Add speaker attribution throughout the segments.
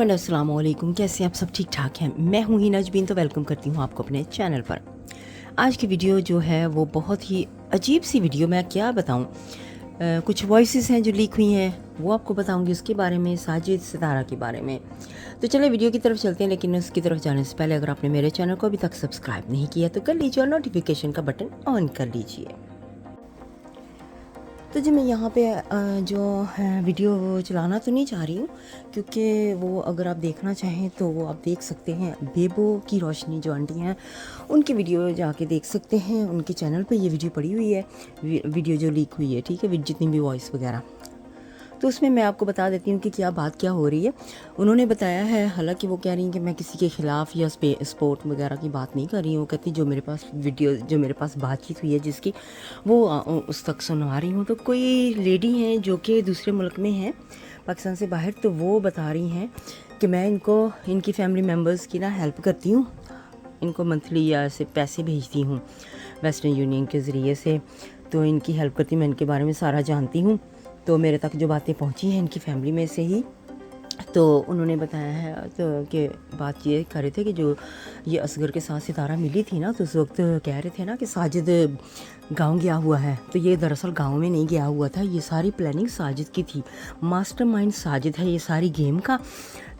Speaker 1: Everyone, अस्सलाम वालेकुम। कैसे आप सब ठीक ठाक हैं? मैं हूँ हिना जबीन, तो वेलकम करती हूँ आपको अपने चैनल पर। आज की वीडियो जो है वो बहुत ही अजीब सी वीडियो, मैं क्या बताऊँ। कुछ वॉइसेस हैं जो लीक हुई हैं, वो आपको बताऊंगी, उसके बारे में, साजिद सितारा के बारे में। तो चलिए वीडियो की तरफ चलते हैं, लेकिन उसकी तरफ जाने से पहले अगर आपने मेरे चैनल को अभी तक सब्सक्राइब नहीं किया तो कर लीजिए और नोटिफिकेशन का बटन ऑन कर लीजिए। तो जी मैं यहाँ पे जो है वीडियो चलाना तो नहीं चाह रही हूँ, क्योंकि वो अगर आप देखना चाहें तो वो आप देख सकते हैं। बेबो की रोशनी जो आंटी हैं उनकी वीडियो जाके देख सकते हैं, उनके चैनल पे ये वीडियो पड़ी हुई है, वीडियो जो लीक हुई है, ठीक है, जितनी भी वॉइस वगैरह। तो उसमें मैं आपको बता देती हूँ कि क्या बात क्या हो रही है। उन्होंने बताया है, हालांकि वो कह रही हैं कि मैं किसी के ख़िलाफ़ या स्पोर्ट वगैरह की बात नहीं कर रही हूँ। कहती जो मेरे पास वीडियो, जो मेरे पास बातचीत हुई है जिसकी, वो उस तक सुनवा रही हूँ। तो कोई लेडी हैं जो कि दूसरे मुल्क में हैं, पाकिस्तान से बाहर, तो वो बता रही हैं कि मैं इनकी फैमिली मेम्बर्स की ना हेल्प करती हूँ, इनको मंथली या ऐसे पैसे भेजती हूँ वेस्टर्न यूनियन के ज़रिए से, तो इनकी हेल्प करती हूँ, मैं इनके बारे में सारा जानती हूँ। तो मेरे तक जो बातें पहुंची हैं इनकी फैमिली में से ही, तो उन्होंने बताया है तो कि बात ये कर रहे थे कि जो ये असगर के साथ सितारा मिली थी ना, तो उस वक्त कह रहे थे ना कि साजिद गांव गया हुआ है। तो ये दरअसल गांव में नहीं गया हुआ था, ये सारी प्लानिंग साजिद की थी, मास्टरमाइंड साजिद है ये सारी गेम का।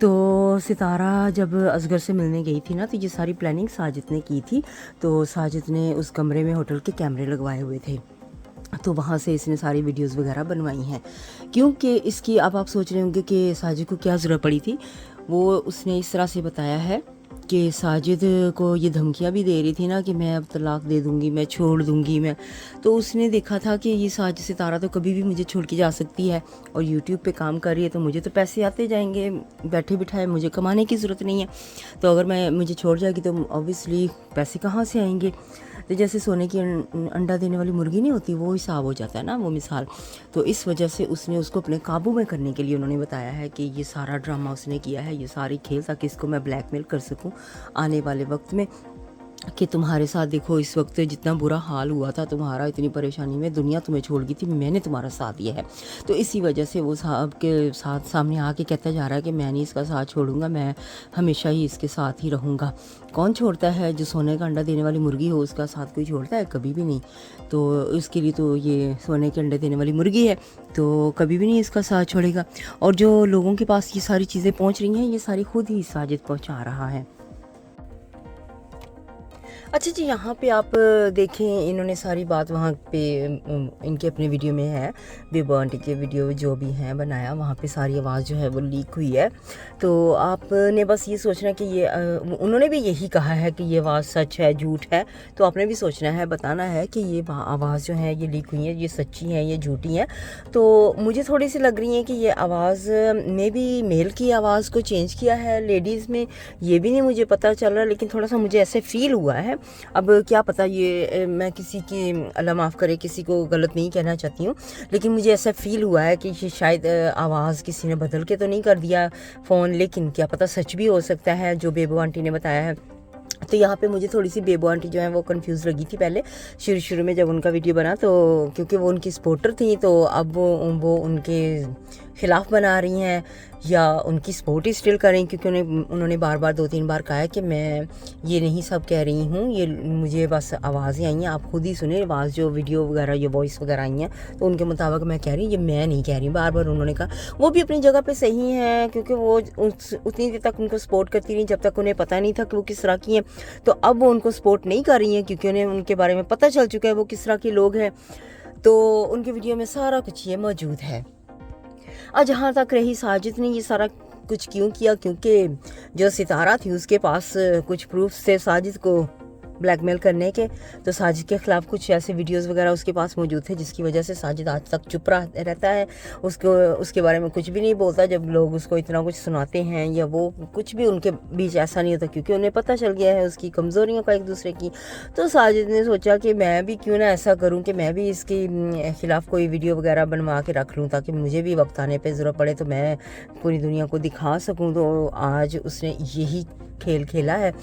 Speaker 1: तो सितारा जब असगर से मिलने गई थी ना, तो ये सारी प्लानिंग साजिद ने की थी। तो साजिद ने उस कमरे में होटल के कैमरे लगवाए हुए थे, तो वहाँ से इसने सारी वीडियोस वगैरह बनवाई हैं। क्योंकि इसकी, अब आप सोच रहे होंगे कि साजिद को क्या ज़रूरत पड़ी थी। वो उसने इस तरह से बताया है कि साजिद को ये धमकियाँ भी दे रही थी ना कि मैं अब तलाक दे दूँगी, मैं छोड़ दूँगी मैं। तो उसने देखा था कि ये साजिद सितारा तो कभी भी मुझे छोड़ के जा सकती है, और यूट्यूब पे काम कर रही है, तो मुझे तो पैसे आते जाएंगे बैठे बिठाए, मुझे कमाने की ज़रूरत नहीं है। तो अगर मुझे छोड़ जाएगी तो ऑब्वियसली पैसे कहाँ से आएंगे। तो जैसे सोने की अंडा देने वाली मुर्गी नहीं होती, वो हिसाब हो जाता है ना, वो मिसाल। तो इस वजह से उसने उसको अपने काबू में करने के लिए, उन्होंने बताया है कि ये सारा ड्रामा उसने किया है, ये सारी खेल, ताकि इसको मैं ब्लैकमेल कर सकूं आने वाले वक्त में, कि तुम्हारे साथ देखो इस वक्त जितना बुरा हाल हुआ था तुम्हारा, इतनी परेशानी में दुनिया तुम्हें छोड़ गई थी, मैंने तुम्हारा साथ दिया है। तो इसी वजह से वो साहब के साथ सामने आके कहता जा रहा है कि मैं नहीं इसका साथ छोड़ूंगा, मैं हमेशा ही इसके साथ ही रहूँगा। कौन छोड़ता है? जो सोने का अंडा देने वाली मुर्गी हो उसका साथ कोई छोड़ता है? कभी भी नहीं। तो इसके लिए तो ये सोने के अंडे देने वाली मुर्गी है, तो कभी भी नहीं इसका साथ छोड़ेगा। और जो लोगों के पास ये सारी चीज़ें पहुँच रही हैं, ये सारी खुद ही साजिद पहुँचा रहा है। अच्छा जी, यहाँ पे आप देखें, इन्होंने सारी बात वहाँ पे इनके अपने वीडियो में है, बेबो आंटी के वीडियो जो भी हैं बनाया, वहाँ पे सारी आवाज़ जो है वो लीक हुई है। तो आपने बस ये सोचना कि ये उन्होंने भी यही कहा है कि ये आवाज़ सच है झूठ है, तो आपने भी सोचना है, बताना है कि ये आवाज़ जो है ये लीक हुई है, ये सच्ची है, ये झूठी है। तो मुझे थोड़ी सी लग रही है कि ये आवाज़ में भी मेल की आवाज़ को चेंज किया है लेडीज़ में, ये भी नहीं मुझे पता चल रहा, लेकिन थोड़ा सा मुझे ऐसे फील हुआ है। अब क्या पता, ये मैं किसी की, अल्लाह माफ़ करे, किसी को गलत नहीं कहना चाहती हूँ, लेकिन मुझे ऐसा फ़ील हुआ है कि शायद आवाज़ किसी ने बदल के तो नहीं कर दिया फ़ोन, लेकिन क्या पता सच भी हो सकता है जो बेबो आंटी ने बताया है। तो यहाँ पे मुझे थोड़ी सी बेबो आंटी जो है वो कंफ्यूज लगी थी पहले शुरू में जब उनका वीडियो बना, तो क्योंकि वो उनकी सपोर्टर थी, तो अब वो उनके ख़िलाफ़ बना रही हैं या उनकी सपोर्ट ही स्टिल कर रही हैं, क्योंकि उन्होंने बार बार 2-3 बार कहा है कि मैं ये नहीं सब कह रही हूँ, ये मुझे बस आवाज़ें आई हैं, आप खुद ही सुने आवाज़, जो वीडियो वगैरह, ये वॉइस वगैरह आई हैं, तो उनके मुताबिक मैं कह रही हूँ, ये मैं नहीं कह रही। बार बार उन्होंने कहा, वो भी अपनी जगह पे सही हैं, क्योंकि वो उतनी देर तक उनको सपोर्ट करती रही जब तक उन्हें पता नहीं था कि वो किस तरह की हैं। तो अब वो उनको सपोर्ट नहीं कर रही हैं, क्योंकि उन्हें उनके बारे में पता चल चुका है वो किस तरह के लोग हैं। तो उनके वीडियो में सारा कुछ ये मौजूद है। और जहाँ तक रही साजिद ने ये सारा कुछ क्यों किया, क्योंकि जो सितारा थी उसके पास कुछ प्रूफ्स थे साजिद को ब्लैकमेल करने के, तो साजिद के ख़िलाफ़ कुछ ऐसे वीडियोस वगैरह उसके पास मौजूद थे, जिसकी वजह से साजिद आज तक चुप रहता है, उसके बारे में कुछ भी नहीं बोलता जब लोग उसको इतना कुछ सुनाते हैं, या वो कुछ भी उनके बीच ऐसा नहीं होता, क्योंकि उन्हें पता चल गया है उसकी कमज़ोरियों का एक दूसरे की। तो साजिद ने सोचा कि मैं भी क्यों ना ऐसा करूं कि मैं भी इसके ख़िलाफ़ कोई वीडियो वगैरह बनवा के रख लूँ, ताकि मुझे भी वक्त आने पर ज़रूरत पड़े तो मैं पूरी दुनिया को दिखा सकूँ। तो आज उसने यही खेल खेला है।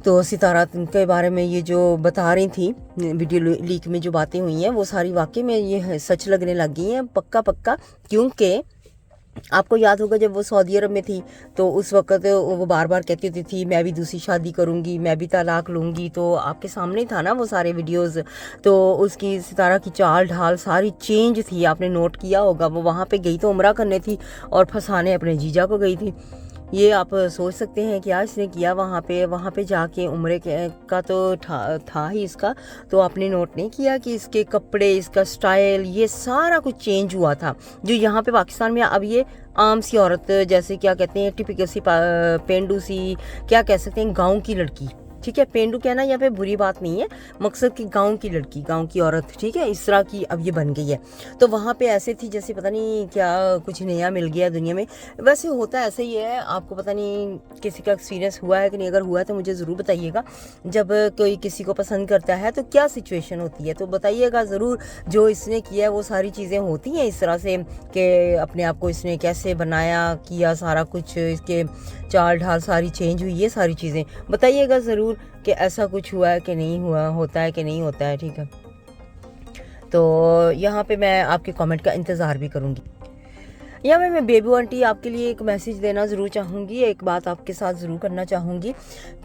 Speaker 1: तो सितारा के बारे में ये जो बता रही थी वीडियो लीक में, जो बातें हुई हैं वो सारी वाकई में ये सच लगने लग गई हैं, पक्का, क्योंकि आपको याद होगा जब वो सऊदी अरब में थी तो उस वक़्त वो बार बार कहती होती थी मैं भी दूसरी शादी करूँगी, मैं भी तलाक लूँगी। तो आपके सामने ही था ना वो सारे वीडियोज़। तो उसकी सितारा की चाल ढाल सारी चेंज थी, आपने नोट किया होगा। वो वहाँ पे गई तो उम्रा करने थी और फंसाने अपने जीजा को गई थी। ये आप सोच सकते हैं क्या इसने किया वहाँ पे जाके उम्रे का तो था ही इसका। तो आपने नोट नहीं किया कि इसके कपड़े, इसका स्टाइल, ये सारा कुछ चेंज हुआ था। जो यहाँ पे पाकिस्तान में अब ये आम सी औरत, जैसे क्या कहते हैं टिपिकल सी पेंडू सी, क्या कह सकते हैं गाँव की लड़की, ठीक है। पेंडू कहना यहाँ पे बुरी बात नहीं है, मकसद कि गांव की लड़की, गांव की औरत, ठीक है, इस तरह की अब ये बन गई है। तो वहाँ पे ऐसे थी जैसे पता नहीं क्या कुछ नया मिल गया दुनिया में। वैसे होता ऐसा ही है, आपको पता नहीं किसी का एक्सपीरियंस हुआ है कि नहीं, अगर हुआ है तो मुझे ज़रूर बताइएगा। जब कोई किसी को पसंद करता है तो क्या सिचुएशन होती है, तो बताइएगा ज़रूर। जो इसने किया वो सारी चीज़ें होती हैं इस तरह से कि अपने आप को इसने कैसे बनाया, किया, सारा कुछ इसके चाल ढाल सारी चेंज हुई, ये सारी चीज़ें बताइएगा ज़रूर कि ऐसा कुछ हुआ है कि नहीं हुआ, होता है कि नहीं होता है, ठीक है। तो यहाँ पे मैं आपके कमेंट का इंतज़ार भी करूँगी। या मैं बेबू आंटी आपके लिए एक मैसेज देना ज़रूर चाहूँगी, एक बात आपके साथ ज़रूर करना चाहूँगी।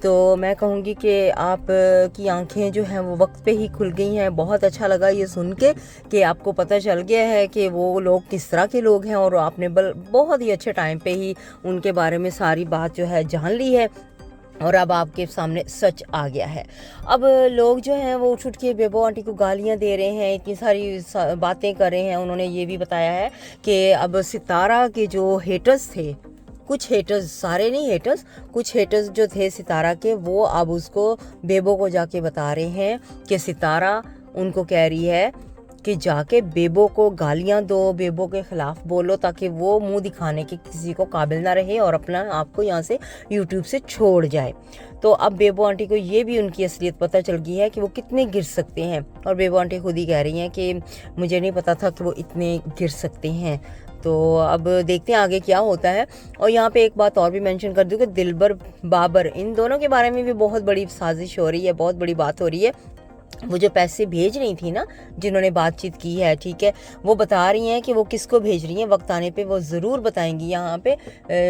Speaker 1: तो मैं कहूँगी कि आप की आंखें जो हैं वो वक्त पे ही खुल गई हैं। बहुत अच्छा लगा ये सुन के कि आपको पता चल गया है कि वो लोग किस तरह के लोग हैं, और आपने बहुत ही अच्छे टाइम पे ही उनके बारे में सारी बात जो है जान ली है, और अब आपके सामने सच आ गया है। अब लोग जो हैं वो उठ उठ के बेबो आंटी को गालियां दे रहे हैं, इतनी सारी बातें कर रहे हैं। उन्होंने ये भी बताया है कि अब सितारा के जो हेटर्स थे, कुछ हेटर्स, सारे नहीं हेटर्स, कुछ हेटर्स जो थे सितारा के, वो अब उसको बेबो को जाके बता रहे हैं कि सितारा उनको कह रही है कि जाके बेबो को गालियां दो, बेबो के ख़िलाफ़ बोलो, ताकि वो मुंह दिखाने के किसी को काबिल ना रहे और अपना आपको यहाँ से यूट्यूब से छोड़ जाए। तो अब बेबो आंटी को ये भी उनकी असलियत पता चल गई है कि वो कितने गिर सकते हैं, और बेबो आंटी खुद ही कह रही हैं कि मुझे नहीं पता था कि वो इतने गिर सकते हैं। तो अब देखते हैं आगे क्या होता है। और यहाँ पे एक बात और भी मेंशन कर दूँ कि दिलबर बाबर, इन दोनों के बारे में भी बहुत बड़ी साजिश हो रही है, बहुत बड़ी बात हो रही है। वो जो पैसे भेज रही थी ना, जिन्होंने बातचीत की है, ठीक है, वो बता रही हैं कि वो किसको भेज रही हैं। वक्त आने पे वो ज़रूर बताएंगी यहाँ पे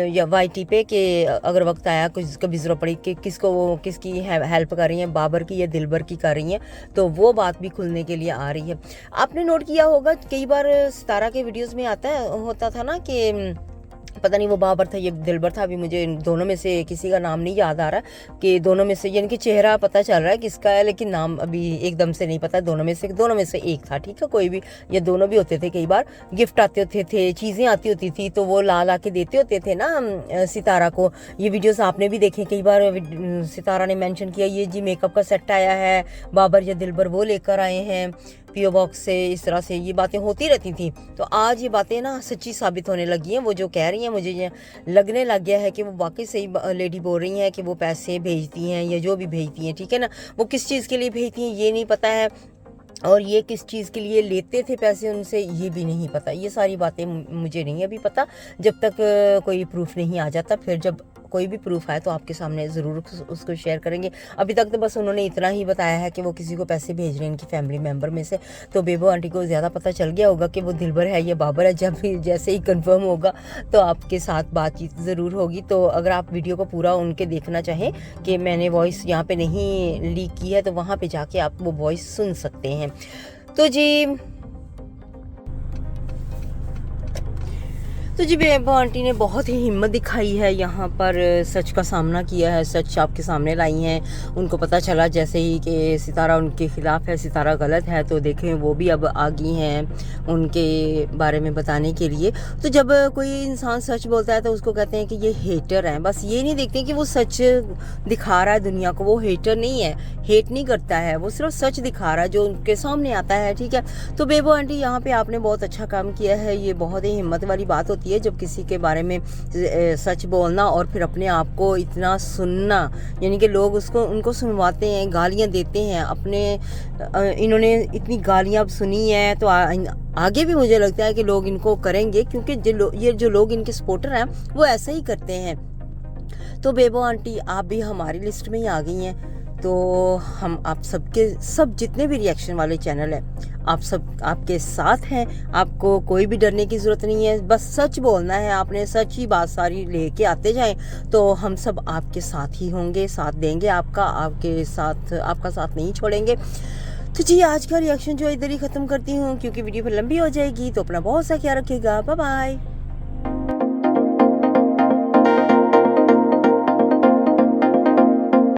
Speaker 1: या YT पे कि अगर वक्त आया, कुछ कभी ज़रूरत पड़ी कि किसको वो किसकी हेल्प कर रही हैं, बाबर की या दिलबर की कर रही हैं, तो वो बात भी खुलने के लिए आ रही है। आपने नोट किया होगा कई बार सितारा के वीडियोज़ में होता था ना कि पता नहीं वो बाबर था, ये दिलबर था, अभी मुझे दोनों में से किसी का नाम नहीं याद आ रहा कि दोनों में से, यानी कि चेहरा पता चल रहा है किसका है, लेकिन नाम अभी एकदम से नहीं पता। दोनों में से एक था, ठीक है, कोई भी, ये दोनों भी होते थे। कई बार गिफ्ट आते होते थे, चीज़ें आती होती थी, तो वो ला के देते होते थे ना सितारा को। ये वीडियोस आपने भी देखे, कई बार सितारा ने मेंशन किया ये जी मेकअप का सेट आया है, बाबर या दिलबर वो लेकर आए हैं PO बॉक्स से, इस तरह से ये बातें होती रहती थी। तो आज ये बातें ना सच्ची साबित होने लगी हैं। वो जो कह रही हैं, मुझे ये लगने लग गया है कि वो वाकई सही लेडी बोल रही हैं कि वो पैसे भेजती हैं या जो भी भेजती हैं, ठीक है ना। वो किस चीज़ के लिए भेजती हैं ये नहीं पता है, और ये किस चीज़ के लिए लेते थे पैसे उनसे ये भी नहीं पता। ये सारी बातें मुझे नहीं अभी पता, जब तक कोई प्रूफ नहीं आ जाता। फिर जब कोई भी प्रूफ आए तो आपके सामने ज़रूर उसको शेयर करेंगे। अभी तक तो बस उन्होंने इतना ही बताया है कि वो किसी को पैसे भेज रहे हैं इनकी फैमिली मेम्बर में से। तो बेबो आंटी को ज़्यादा पता चल गया होगा कि वो दिलबर है या बाबर है। जब भी जैसे ही कंफर्म होगा तो आपके साथ बातचीत ज़रूर होगी। तो अगर आप वीडियो को पूरा उनके देखना चाहें, कि मैंने वॉइस यहाँ पे नहीं लीक की है, तो वहाँ पे जाके आप वो वॉइस सुन सकते हैं। तो जी बेबो आंटी ने बहुत ही हिम्मत दिखाई है, यहाँ पर सच का सामना किया है, सच आपके सामने लाई हैं। उनको पता चला जैसे ही कि सितारा उनके ख़िलाफ़ है, सितारा गलत है, तो देखें वो भी अब आ गई हैं उनके बारे में बताने के लिए। तो जब कोई इंसान सच बोलता है तो उसको कहते हैं कि ये हेटर हैं। बस ये नहीं देखते कि वो सच दिखा रहा है दुनिया को, वो हेटर नहीं है, हेट नहीं करता है, वो सिर्फ सच दिखा रहा है जो उनके सामने आता है, ठीक है। तो बेबो आंटी यहाँ पे आपने बहुत अच्छा काम किया है। ये बहुत ही हिम्मत वाली बात होती है जब किसी के बारे में सच बोलना और फिर अपने आप को इतना सुनना, यानी कि लोग उनको सुनवाते हैं, गालियाँ देते हैं अपने। इन्होंने इतनी गालियाँ सुनी हैं तो आगे भी मुझे लगता है कि लोग इनको करेंगे, क्योंकि ये जो लोग इनके सपोर्टर हैं वो ऐसा ही करते हैं। तो बेबो आंटी आप भी हमारी लिस्ट में ही आ गई हैं। तो हम आप सबके सब जितने भी रिएक्शन वाले चैनल हैं आप सब आपके साथ हैं। आपको कोई भी डरने की ज़रूरत नहीं है, बस सच बोलना है आपने, सच ही बात सारी लेके आते जाएं तो हम सब आपके साथ ही होंगे, साथ देंगे आपका, आपका साथ नहीं छोड़ेंगे। तो जी आज का रिएक्शन जो इधर ही ख़त्म करती हूँ क्योंकि वीडियो फिर लंबी हो जाएगी। तो अपना बहुत सा ख्याल रखिएगा। Bye bye.